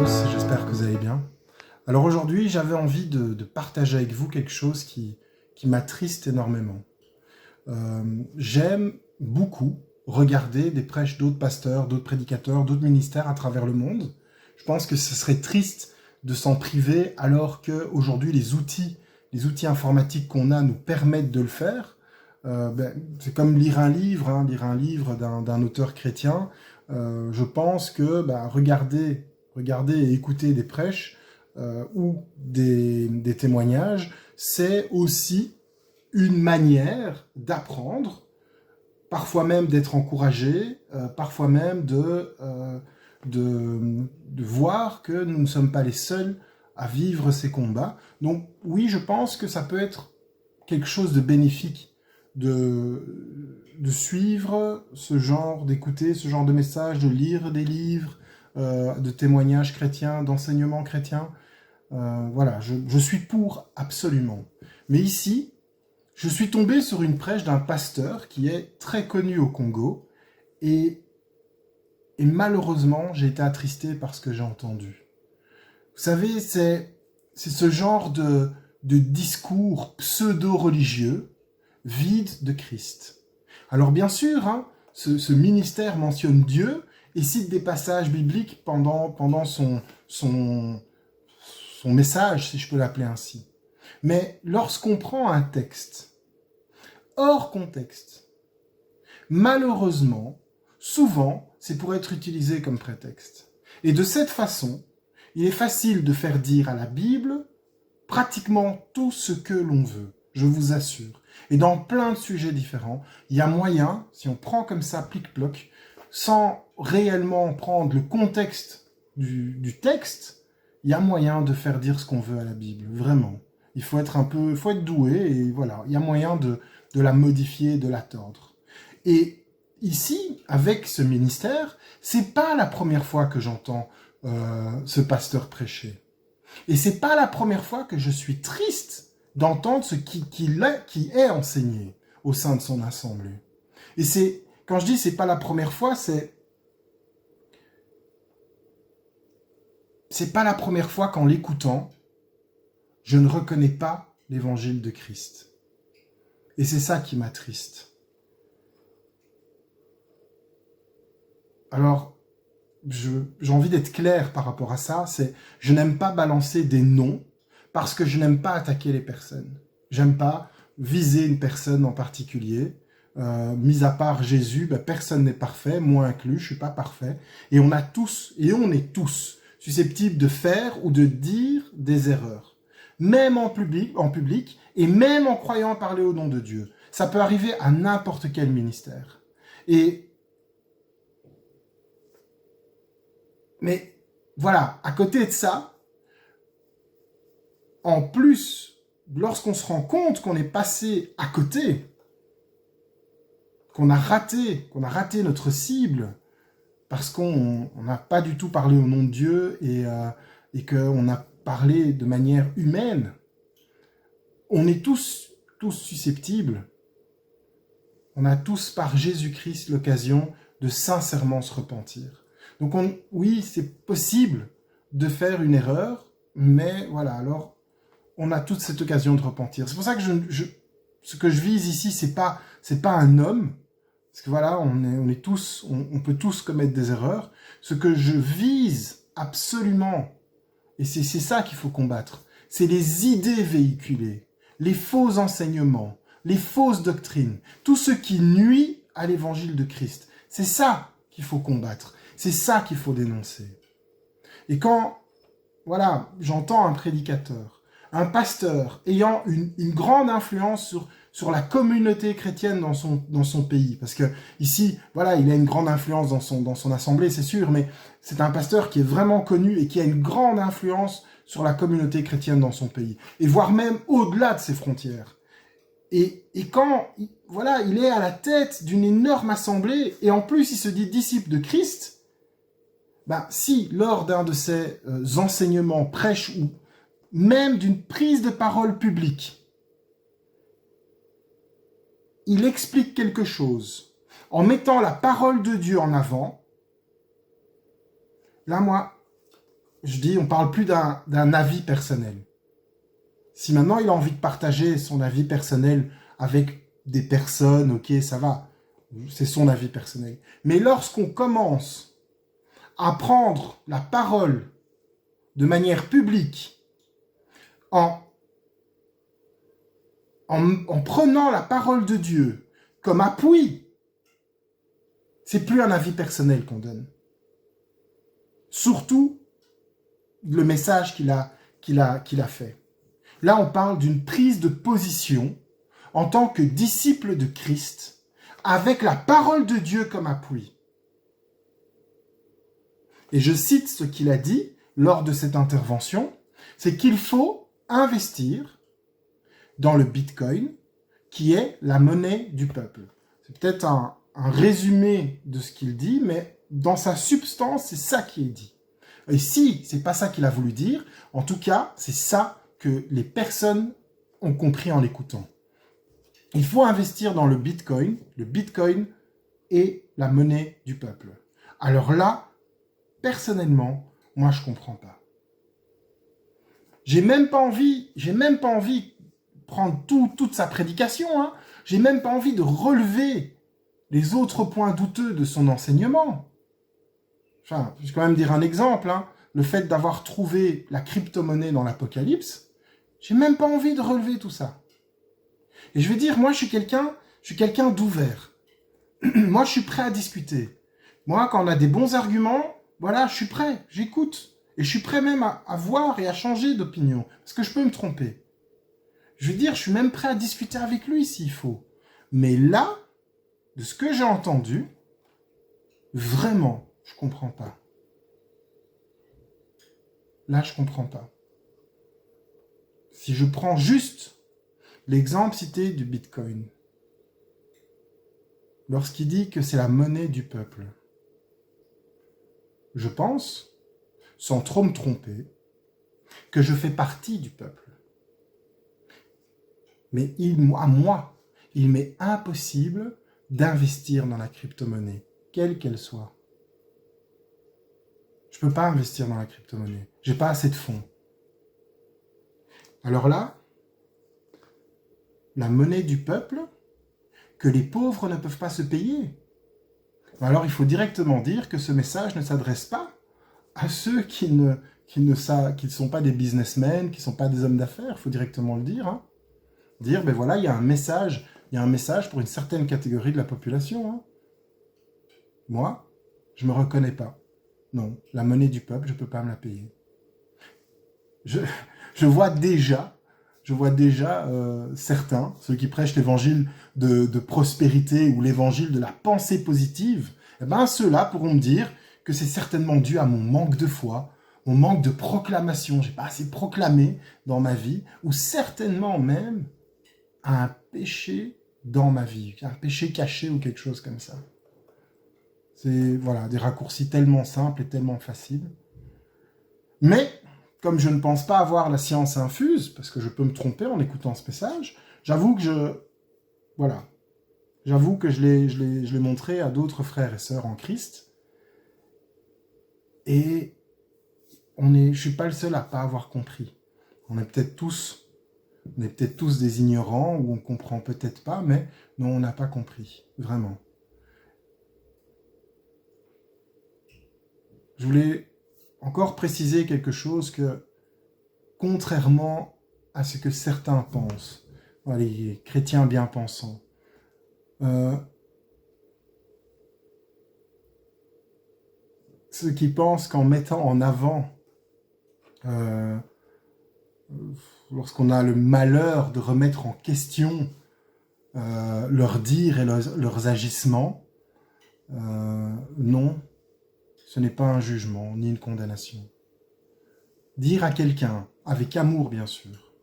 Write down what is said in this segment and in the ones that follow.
tous, j'espère que vous allez bien. Alors aujourd'hui, j'avais envie de partager avec vous quelque chose qui m'attriste énormément. J'aime beaucoup regarder des prêches d'autres pasteurs, d'autres prédicateurs, d'autres ministères à travers le monde. Je pense que ce serait triste de s'en priver alors qu'aujourd'hui les outils informatiques qu'on a nous permettent de le faire. C'est comme lire un livre d'un auteur chrétien. Je pense que regarder et écouter des prêches ou des témoignages, c'est aussi une manière d'apprendre, parfois même d'être encouragé, parfois même de voir que nous ne sommes pas les seuls à vivre ces combats. Donc oui, je pense que ça peut être quelque chose de bénéfique de suivre ce genre, d'écouter ce genre de messages, de lire des livres, de témoignages chrétiens, d'enseignements chrétiens. Voilà, je suis pour absolument. Mais ici, je suis tombé sur une prêche d'un pasteur qui est très connu au Congo et malheureusement, j'ai été attristé par ce que j'ai entendu. Vous savez, c'est ce genre de discours pseudo-religieux vide de Christ. Alors bien sûr, ce ministère mentionne Dieu et cite des passages bibliques pendant son message, si je peux l'appeler ainsi. Mais lorsqu'on prend un texte hors contexte, malheureusement, souvent, c'est pour être utilisé comme prétexte. Et de cette façon, il est facile de faire dire à la Bible pratiquement tout ce que l'on veut, je vous assure. Et dans plein de sujets différents, il y a moyen, si on prend comme ça, plic-ploc, sans réellement prendre le contexte du texte, il y a moyen de faire dire ce qu'on veut à la Bible, vraiment. Il faut être doué, et voilà, il y a moyen de la modifier, de la tordre. Et ici, avec ce ministère, c'est pas la première fois que j'entends ce pasteur prêcher. Et c'est pas la première fois que je suis triste d'entendre ce qui est enseigné au sein de son assemblée. Et quand je dis c'est pas la première fois, c'est pas la première fois qu'en l'écoutant, je ne reconnais pas l'évangile de Christ. Et c'est ça qui m'attriste. Alors, j'ai envie d'être clair par rapport à ça, je n'aime pas balancer des noms parce que je n'aime pas attaquer les personnes. J'aime pas viser une personne en particulier. Mis à part Jésus, personne n'est parfait, moi inclus, je suis pas parfait. Et on est tous susceptibles de faire ou de dire des erreurs. Même en public, et même en croyant parler au nom de Dieu. Ça peut arriver à n'importe quel ministère. Mais voilà, à côté de ça, en plus, lorsqu'on se rend compte qu'on est passé à côté, qu'on a raté notre cible, parce qu'on n'a pas du tout parlé au nom de Dieu et qu'on a parlé de manière humaine, on est tous susceptibles. On a tous par Jésus-Christ l'occasion de sincèrement se repentir. Donc oui, c'est possible de faire une erreur, mais voilà, alors on a toute cette occasion de repentir. C'est pour ça que ce que je vise ici, c'est pas un homme, parce que voilà, on peut tous commettre des erreurs. Ce que je vise absolument, et c'est ça qu'il faut combattre, c'est les idées véhiculées, les faux enseignements, les fausses doctrines, tout ce qui nuit à l'évangile de Christ. C'est ça qu'il faut combattre. C'est ça qu'il faut dénoncer. Et quand, voilà, j'entends un prédicateur, un pasteur ayant une grande influence sur la communauté chrétienne dans son pays, parce que ici, voilà, il a une grande influence dans son assemblée, c'est sûr, mais c'est un pasteur qui est vraiment connu et qui a une grande influence sur la communauté chrétienne dans son pays, et voire même au-delà de ses frontières. Et quand, voilà, il est à la tête d'une énorme assemblée, et en plus il se dit disciple de Christ, si lors d'un de ces enseignements, prêches ou même d'une prise de parole publique, il explique quelque chose en mettant la parole de Dieu en avant, là moi, je dis, on parle plus d'un avis personnel. Si maintenant il a envie de partager son avis personnel avec des personnes, ok, ça va, c'est son avis personnel. Mais lorsqu'on commence à prendre la parole de manière publique, en prenant la parole de Dieu comme appui, c'est plus un avis personnel qu'on donne. Surtout le message qu'il a fait. Là, on parle d'une prise de position en tant que disciple de Christ, avec la parole de Dieu comme appui. Et je cite ce qu'il a dit lors de cette intervention, c'est qu'il faut investir dans le Bitcoin, qui est la monnaie du peuple. C'est peut-être un résumé de ce qu'il dit, mais dans sa substance, c'est ça qui est dit. Et si c'est pas ça qu'il a voulu dire, en tout cas, c'est ça que les personnes ont compris en l'écoutant. Il faut investir dans le Bitcoin. Le Bitcoin est la monnaie du peuple. Alors là, personnellement, moi je comprends pas. J'ai même pas envie de prendre toute sa prédication, hein. J'ai même pas envie de relever les autres points douteux de son enseignement. Enfin, je vais quand même dire un exemple, hein. Le fait d'avoir trouvé la crypto-monnaie dans l'Apocalypse, j'ai même pas envie de relever tout ça. Et je vais dire, moi, je suis quelqu'un d'ouvert. Moi, je suis prêt à discuter. Moi, quand on a des bons arguments, voilà, je suis prêt, j'écoute. Et je suis prêt même à voir et à changer d'opinion. Parce que je peux me tromper. Je veux dire, je suis même prêt à discuter avec lui s'il faut. Mais là, de ce que j'ai entendu, vraiment, je comprends pas. Là, je comprends pas. Si je prends juste l'exemple cité du Bitcoin, lorsqu'il dit que c'est la monnaie du peuple, je pense, sans trop me tromper, que je fais partie du peuple. Mais à moi, il m'est impossible d'investir dans la crypto-monnaie, quelle qu'elle soit. Je ne peux pas investir dans la crypto-monnaie. J'ai pas assez de fonds. Alors là, la monnaie du peuple, que les pauvres ne peuvent pas se payer. Alors il faut directement dire que ce message ne s'adresse pas à ceux qui ne sont pas des businessmen, qui ne sont pas des hommes d'affaires. Il faut directement le dire. Hein. Dire, ben voilà, il y a un message pour une certaine catégorie de la population. Hein. Moi, je ne me reconnais pas. Non, la monnaie du peuple, je ne peux pas me la payer. Je vois déjà certains, ceux qui prêchent l'évangile de prospérité ou l'évangile de la pensée positive, eh ben ceux-là pourront me dire que c'est certainement dû à mon manque de foi, mon manque de proclamation, j'ai pas assez proclamé dans ma vie, ou certainement même à un péché dans ma vie, un péché caché ou quelque chose comme ça. C'est voilà, des raccourcis tellement simples et tellement faciles. Mais, comme je ne pense pas avoir la science infuse, parce que je peux me tromper en écoutant ce message, j'avoue que je l'ai montré à d'autres frères et sœurs en Christ. Et je suis pas le seul à pas avoir compris. On est peut-être tous des ignorants, ou on comprend peut-être pas, mais non, on n'a pas compris, vraiment. Je voulais encore préciser quelque chose que, contrairement à ce que certains pensent, les chrétiens bien pensants, ceux qui pensent qu'en mettant en avant, lorsqu'on a le malheur de remettre en question leurs dires et leurs agissements, non, ce n'est pas un jugement ni une condamnation. Dire à quelqu'un, avec amour bien sûr,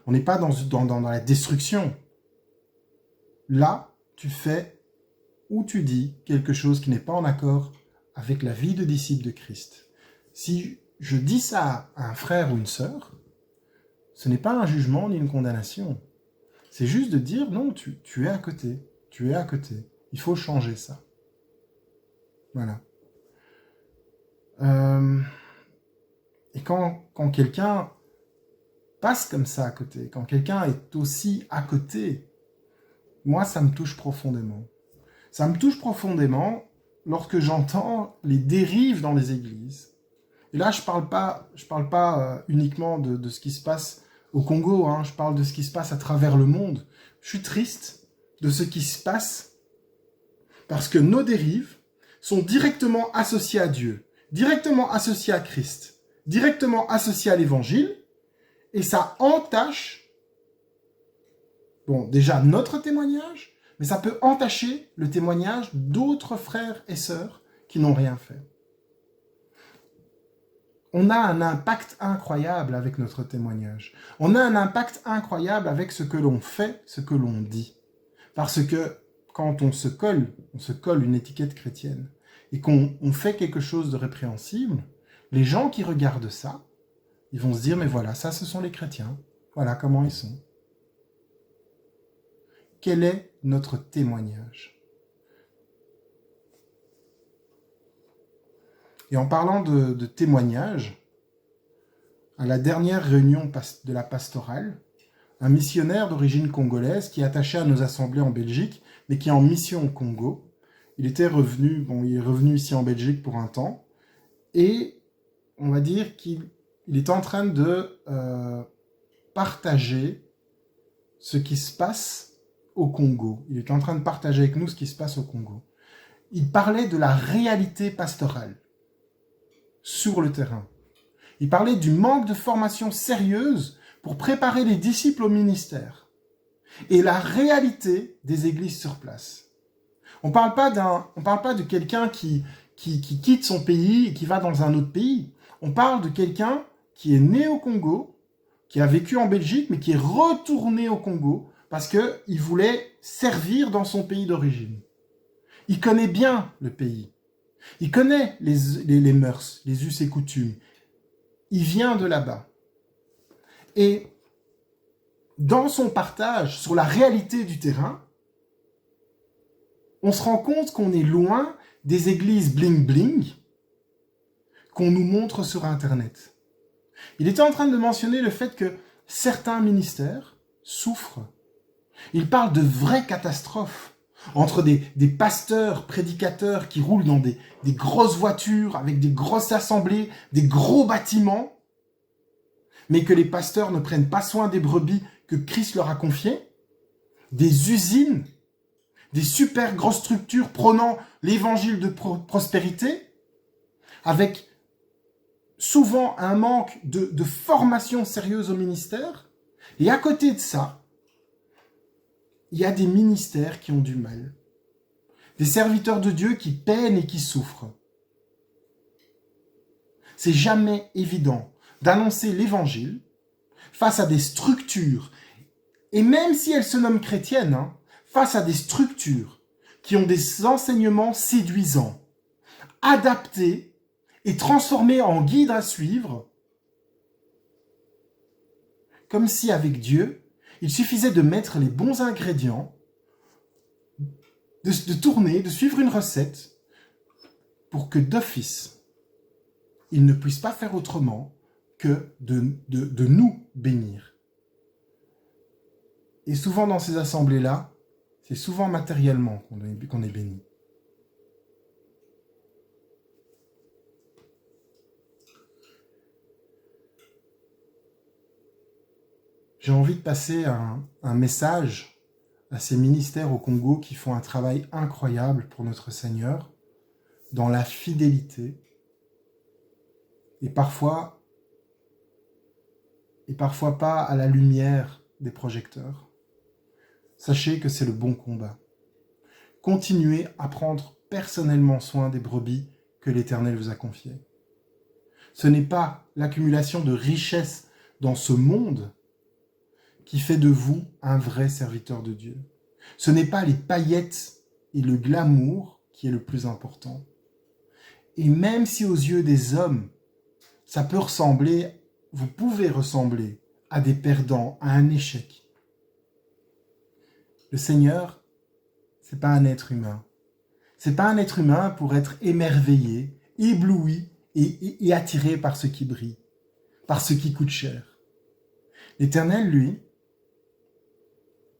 on n'est pas dans la destruction. Là, tu fais ou tu dis quelque chose qui n'est pas en accord avec la vie de disciple de Christ. Si je dis ça à un frère ou une sœur, ce n'est pas un jugement ni une condamnation. C'est juste de dire, non, tu es à côté. Tu es à côté. Il faut changer ça. Voilà. Et quand quelqu'un passe comme ça à côté, quand quelqu'un est aussi à côté, moi, ça me touche profondément. Ça me touche profondément lorsque j'entends les dérives dans les églises. Et là, je parle pas uniquement de ce qui se passe au Congo, hein, je parle de ce qui se passe à travers le monde. Je suis triste de ce qui se passe parce que nos dérives sont directement associées à Dieu, directement associées à Christ, directement associées à l'Évangile, et ça entache, bon, déjà notre témoignage, mais ça peut entacher le témoignage d'autres frères et sœurs qui n'ont rien fait. On a un impact incroyable avec notre témoignage. On a un impact incroyable avec ce que l'on fait, ce que l'on dit. Parce que quand on se colle une étiquette chrétienne, et qu'on fait quelque chose de répréhensible, les gens qui regardent ça, ils vont se dire, mais voilà, ça ce sont les chrétiens, voilà comment ils sont. Quel est notre témoignage? Et en parlant de témoignage, à la dernière réunion de la pastorale, un missionnaire d'origine congolaise qui est attaché à nos assemblées en Belgique, mais qui est en mission au Congo, il est revenu ici en Belgique pour un temps, et on va dire qu'il est en train de partager ce qui se passe au Congo. Il est en train de partager avec nous ce qui se passe au Congo. Il parlait de la réalité pastorale sur le terrain. Il parlait du manque de formation sérieuse pour préparer les disciples au ministère et la réalité des églises sur place. On parle pas de quelqu'un qui quitte son pays et qui va dans un autre pays. On parle de quelqu'un qui est né au Congo, qui a vécu en Belgique, mais qui est retourné au Congo parce qu'il voulait servir dans son pays d'origine. Il connaît bien le pays. Il connaît les mœurs, les us et coutumes. Il vient de là-bas. Et dans son partage sur la réalité du terrain, on se rend compte qu'on est loin des églises bling-bling qu'on nous montre sur Internet. Il était en train de mentionner le fait que certains ministères souffrent. Il parle de vraies catastrophes entre des pasteurs, prédicateurs qui roulent dans des grosses voitures, avec des grosses assemblées, des gros bâtiments, mais que les pasteurs ne prennent pas soin des brebis que Christ leur a confiées, des usines, des super grosses structures prônant l'évangile de prospérité, avec souvent un manque de formation sérieuse au ministère. Et à côté de ça, il y a des ministères qui ont du mal. Des serviteurs de Dieu qui peinent et qui souffrent. C'est jamais évident d'annoncer l'évangile face à des structures, et même si elles se nomment chrétiennes, face à des structures qui ont des enseignements séduisants, adaptés et transformés en guides à suivre, comme si avec Dieu, il suffisait de mettre les bons ingrédients, de tourner, de suivre une recette, pour que d'office, il ne puisse pas faire autrement que de nous bénir. Et souvent dans ces assemblées-là, c'est souvent matériellement qu'on est béni. J'ai envie de passer un message à ces ministères au Congo qui font un travail incroyable pour notre Seigneur, dans la fidélité, et parfois pas à la lumière des projecteurs. Sachez que c'est le bon combat. Continuez à prendre personnellement soin des brebis que l'Éternel vous a confiées. Ce n'est pas l'accumulation de richesses dans ce monde qui fait de vous un vrai serviteur de Dieu. Ce n'est pas les paillettes et le glamour qui est le plus important. Et même si aux yeux des hommes, ça peut ressembler, vous pouvez ressembler à des perdants, à un échec. Le Seigneur, c'est pas un être humain. C'est pas un être humain pour être émerveillé, ébloui et attiré par ce qui brille. par ce qui coûte cher. L'Éternel, lui,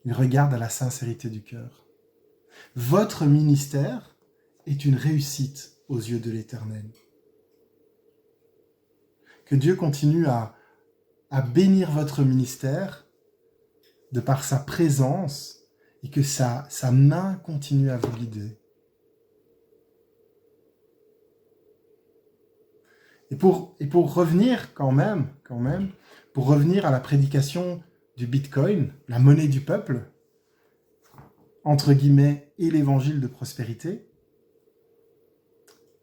il regarde à la sincérité du cœur. Votre ministère est une réussite aux yeux de l'Éternel. Que Dieu continue à bénir votre ministère de par sa présence et que sa main continue à vous guider. Et pour revenir quand même, pour revenir à la prédication du Bitcoin, la monnaie du peuple, entre guillemets, et l'évangile de prospérité,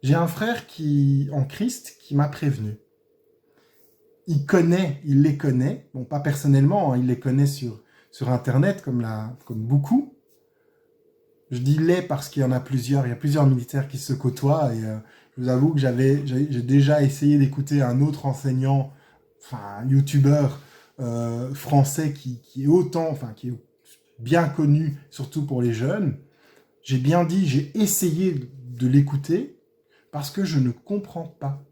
j'ai un frère en Christ qui m'a prévenu. Il les connaît, bon pas personnellement, hein, il les connaît sur Internet comme beaucoup. Je dis les parce qu'il y en a plusieurs, il y a plusieurs militaires qui se côtoient et je vous avoue que j'ai déjà essayé d'écouter un autre enseignant, un youtubeur français qui est bien connu, surtout pour les jeunes. J'ai essayé de l'écouter parce que je ne comprends pas.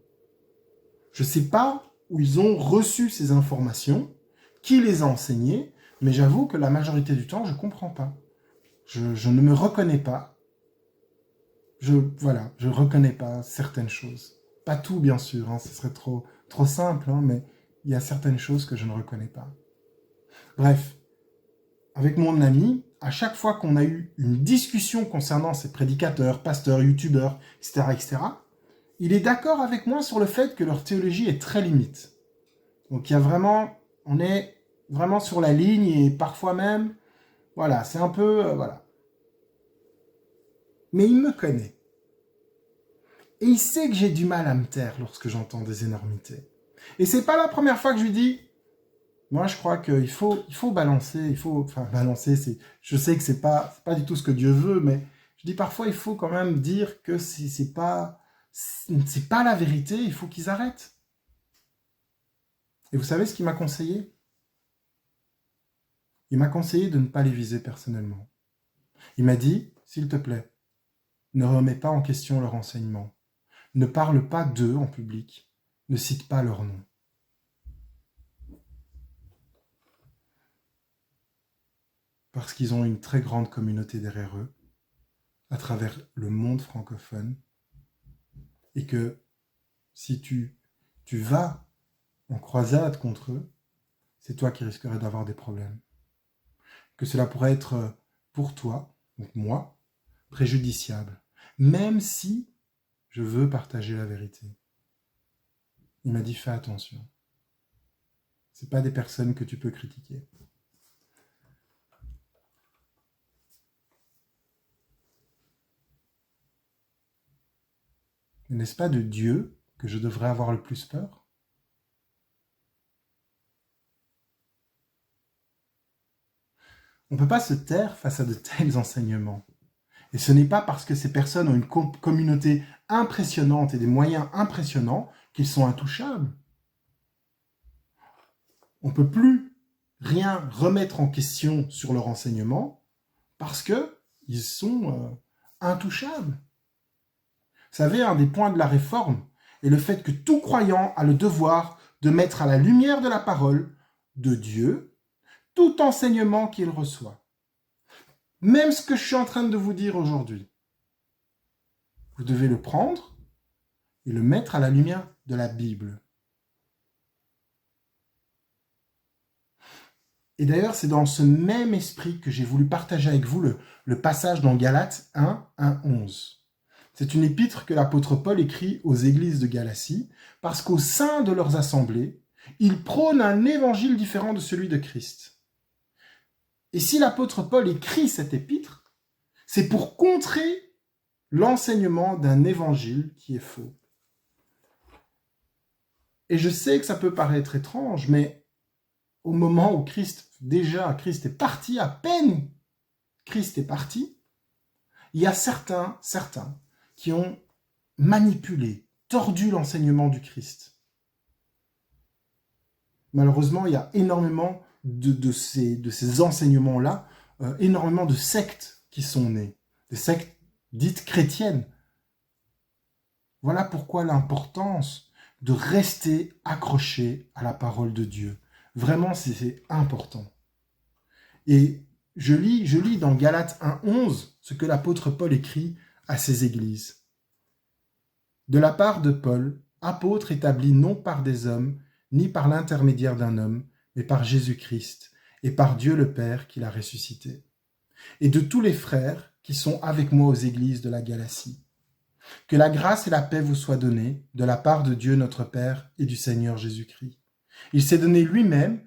Je ne sais pas où ils ont reçu ces informations, qui les a enseignées, mais j'avoue que la majorité du temps, je ne comprends pas. Je ne me reconnais pas. Je reconnais pas certaines choses. Pas tout, bien sûr, hein, ce serait trop simple, hein, mais il y a certaines choses que je ne reconnais pas. Bref, avec mon ami, à chaque fois qu'on a eu une discussion concernant ces prédicateurs, pasteurs, youtubeurs, etc., il est d'accord avec moi sur le fait que leur théologie est très limite. Donc on est vraiment sur la ligne et parfois même, voilà, c'est un peu, voilà. Mais il me connaît. Et il sait que j'ai du mal à me taire lorsque j'entends des énormités. Et c'est pas la première fois que je lui dis, moi je crois qu'il faut balancer, balancer, je sais que c'est pas du tout ce que Dieu veut, mais je dis parfois il faut quand même dire que c'est pas la vérité, il faut qu'ils arrêtent. Et vous savez ce qu'il m'a conseillé ? Il m'a conseillé de ne pas les viser personnellement. Il m'a dit, s'il te plaît, ne remets pas en question leur enseignement. Ne parle pas d'eux en public. Ne cite pas leur nom. Parce qu'ils ont une très grande communauté derrière eux, à travers le monde francophone, et que si tu vas en croisade contre eux, c'est toi qui risquerais d'avoir des problèmes. Que cela pourrait être pour toi, donc moi, préjudiciable, même si je veux partager la vérité. Il m'a dit, fais attention. Ce n'est pas des personnes que tu peux critiquer. N'est-ce pas de Dieu que je devrais avoir le plus peur ? On ne peut pas se taire face à de tels enseignements. Et ce n'est pas parce que ces personnes ont une communauté impressionnante et des moyens impressionnants qu'ils sont intouchables. On ne peut plus rien remettre en question sur leur enseignement parce qu'ils sont intouchables. Vous savez, un des points de la réforme est le fait que tout croyant a le devoir de mettre à la lumière de la parole de Dieu tout enseignement qu'il reçoit. Même ce que je suis en train de vous dire aujourd'hui, vous devez le prendre et le mettre à la lumière de la Bible. Et d'ailleurs, c'est dans ce même esprit que j'ai voulu partager avec vous le passage dans Galates 1, 11. C'est une épître que l'apôtre Paul écrit aux églises de Galatie, parce qu'au sein de leurs assemblées, ils prônent un évangile différent de celui de Christ. Et si l'apôtre Paul écrit cette épître, c'est pour contrer l'enseignement d'un évangile qui est faux. Et je sais que ça peut paraître étrange, mais au moment où Christ est parti, à peine Christ est parti, il y a certains qui ont manipulé, tordu l'enseignement du Christ. Malheureusement, il y a énormément de ces enseignements-là, énormément de sectes qui sont nées, des sectes dites chrétiennes. Voilà pourquoi l'importance de rester accroché à la parole de Dieu. Vraiment, c'est important. Et je lis dans Galates 1,11 ce que l'apôtre Paul écrit à ces églises. De la part de Paul, apôtre établi non par des hommes, ni par l'intermédiaire d'un homme, mais par Jésus-Christ, et par Dieu le Père qui l'a ressuscité. Et de tous les frères qui sont avec moi aux églises de la Galatie. Que la grâce et la paix vous soient données de la part de Dieu notre Père et du Seigneur Jésus-Christ. Il s'est donné lui-même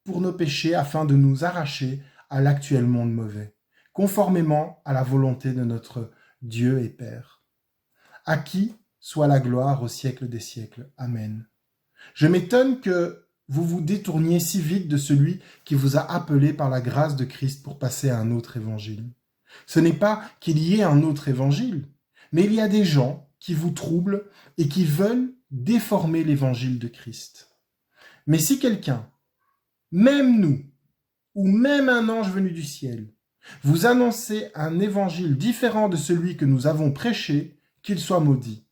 pour nos péchés afin de nous arracher à l'actuel monde mauvais, conformément à la volonté de notre Dieu et Père. À qui soit la gloire au siècle des siècles. Amen. Je m'étonne que vous vous détourniez si vite de celui qui vous a appelé par la grâce de Christ pour passer à un autre évangile. Ce n'est pas qu'il y ait un autre évangile, mais il y a des gens qui vous troublent et qui veulent déformer l'évangile de Christ. Mais si quelqu'un, même nous, ou même un ange venu du ciel, vous annoncez un évangile différent de celui que nous avons prêché, qu'il soit maudit.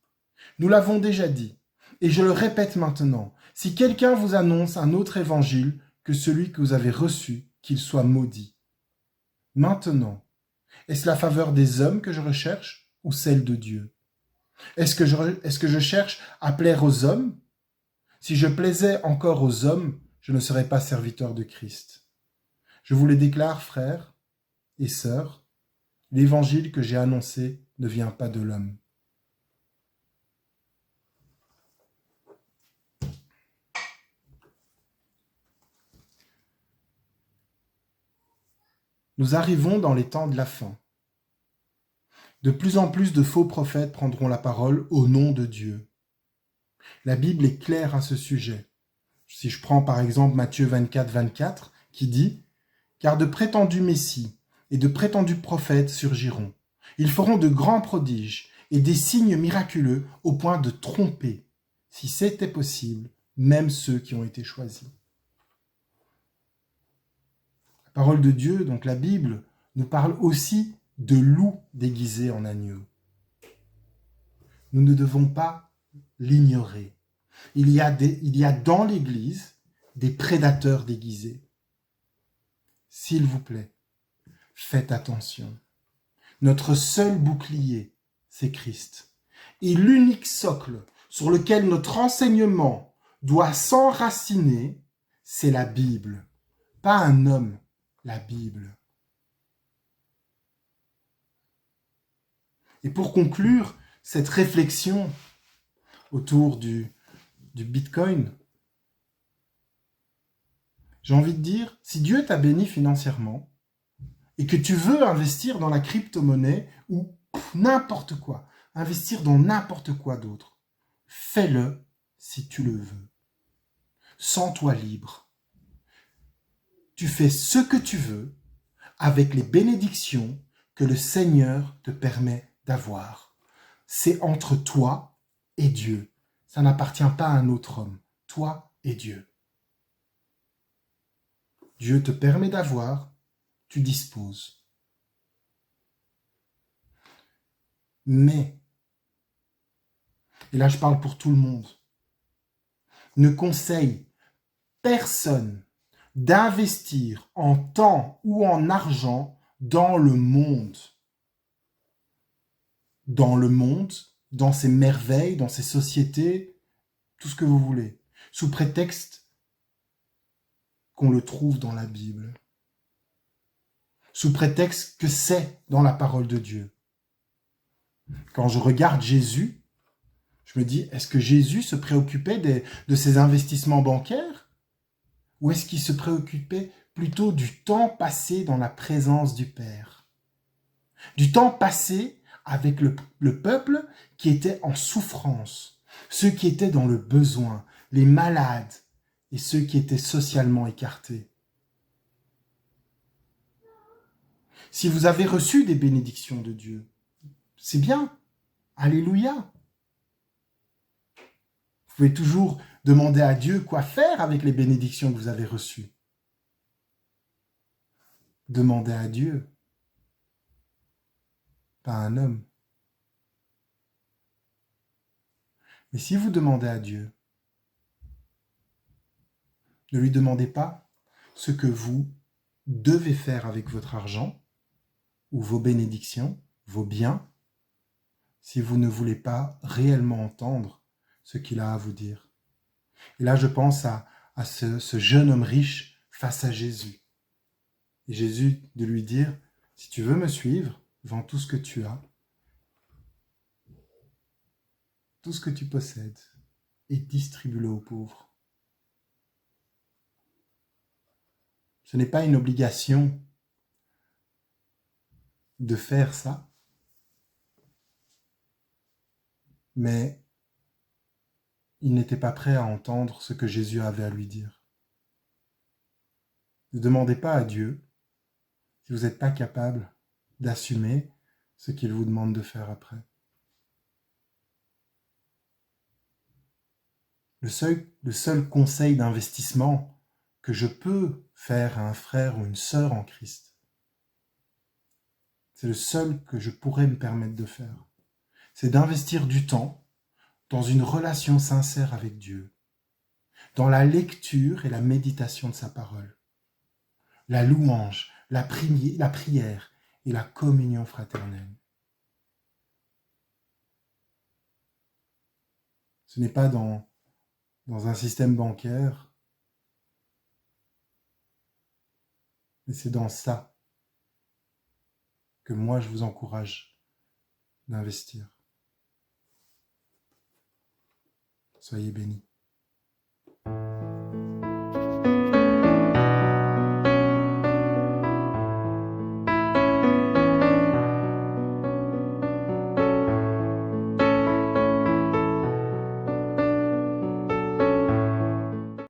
Nous l'avons déjà dit, et je le répète maintenant, si quelqu'un vous annonce un autre évangile que celui que vous avez reçu, qu'il soit maudit. Maintenant, est-ce la faveur des hommes que je recherche ou celle de Dieu? Est-ce que je cherche à plaire aux hommes? Si je plaisais encore aux hommes, je ne serais pas serviteur de Christ. Je vous le déclare, frères et sœurs, l'évangile que j'ai annoncé ne vient pas de l'homme. Nous arrivons dans les temps de la fin. De plus en plus de faux prophètes prendront la parole au nom de Dieu. La Bible est claire à ce sujet. Si je prends par exemple Matthieu 24, 24, qui dit « Car de prétendus messies et de prétendus prophètes surgiront. Ils feront de grands prodiges et des signes miraculeux au point de tromper, si c'était possible, même ceux qui ont été choisis. » La parole de Dieu, donc la Bible, nous parle aussi de loups déguisés en agneaux. Nous ne devons pas l'ignorer. Il y a dans l'Église des prédateurs déguisés. S'il vous plaît, faites attention. Notre seul bouclier, c'est Christ. Et l'unique socle sur lequel notre enseignement doit s'enraciner, c'est la Bible. Pas un homme, la Bible. Et pour conclure cette réflexion autour du Bitcoin, j'ai envie de dire, si Dieu t'a béni financièrement et que tu veux investir dans la crypto-monnaie ou n'importe quoi, investir dans n'importe quoi d'autre, fais-le si tu le veux. Sens-toi libre. Tu fais ce que tu veux avec les bénédictions que le Seigneur te permet d'avoir. C'est entre toi et Dieu. Ça n'appartient pas à un autre homme. Toi et Dieu. Dieu te permet d'avoir, tu disposes. Mais, et là je parle pour tout le monde, ne conseille personne d'investir en temps ou en argent dans le monde. Dans le monde, dans ses merveilles, dans ses sociétés, tout ce que vous voulez, sous prétexte qu'on le trouve dans la Bible, sous prétexte que c'est dans la parole de Dieu. Quand je regarde Jésus, je me dis, est-ce que Jésus se préoccupait de ses investissements bancaires? Ou est-ce qu'il se préoccupait plutôt du temps passé dans la présence du Père? Du temps passé avec le peuple qui était en souffrance, ceux qui étaient dans le besoin, les malades et ceux qui étaient socialement écartés. Si vous avez reçu des bénédictions de Dieu, c'est bien, alléluia. Vous pouvez toujours demander à Dieu quoi faire avec les bénédictions que vous avez reçues. Demandez à Dieu, pas à un homme. Mais si vous demandez à Dieu, Ne lui demandez pas ce que vous devez faire avec votre argent ou vos bénédictions, vos biens, si vous ne voulez pas réellement entendre ce qu'il a à vous dire. Et là, je pense à ce jeune homme riche face à Jésus. Et Jésus de lui dire, si tu veux me suivre, vends tout ce que tu as, tout ce que tu possèdes, et distribue-le aux pauvres. Ce n'est pas une obligation de faire ça, mais il n'était pas prêt à entendre ce que Jésus avait à lui dire. Ne demandez pas à Dieu si vous n'êtes pas capable d'assumer ce qu'il vous demande de faire après. Le seul conseil d'investissement que je peux faire à un frère ou une sœur en Christ, c'est le seul que je pourrais me permettre de faire, c'est d'investir du temps dans une relation sincère avec Dieu, dans la lecture et la méditation de sa parole, la louange, la prière et la communion fraternelle. Ce n'est pas dans un système bancaire, mais c'est dans ça que moi je vous encourage d'investir. Soyez bénis.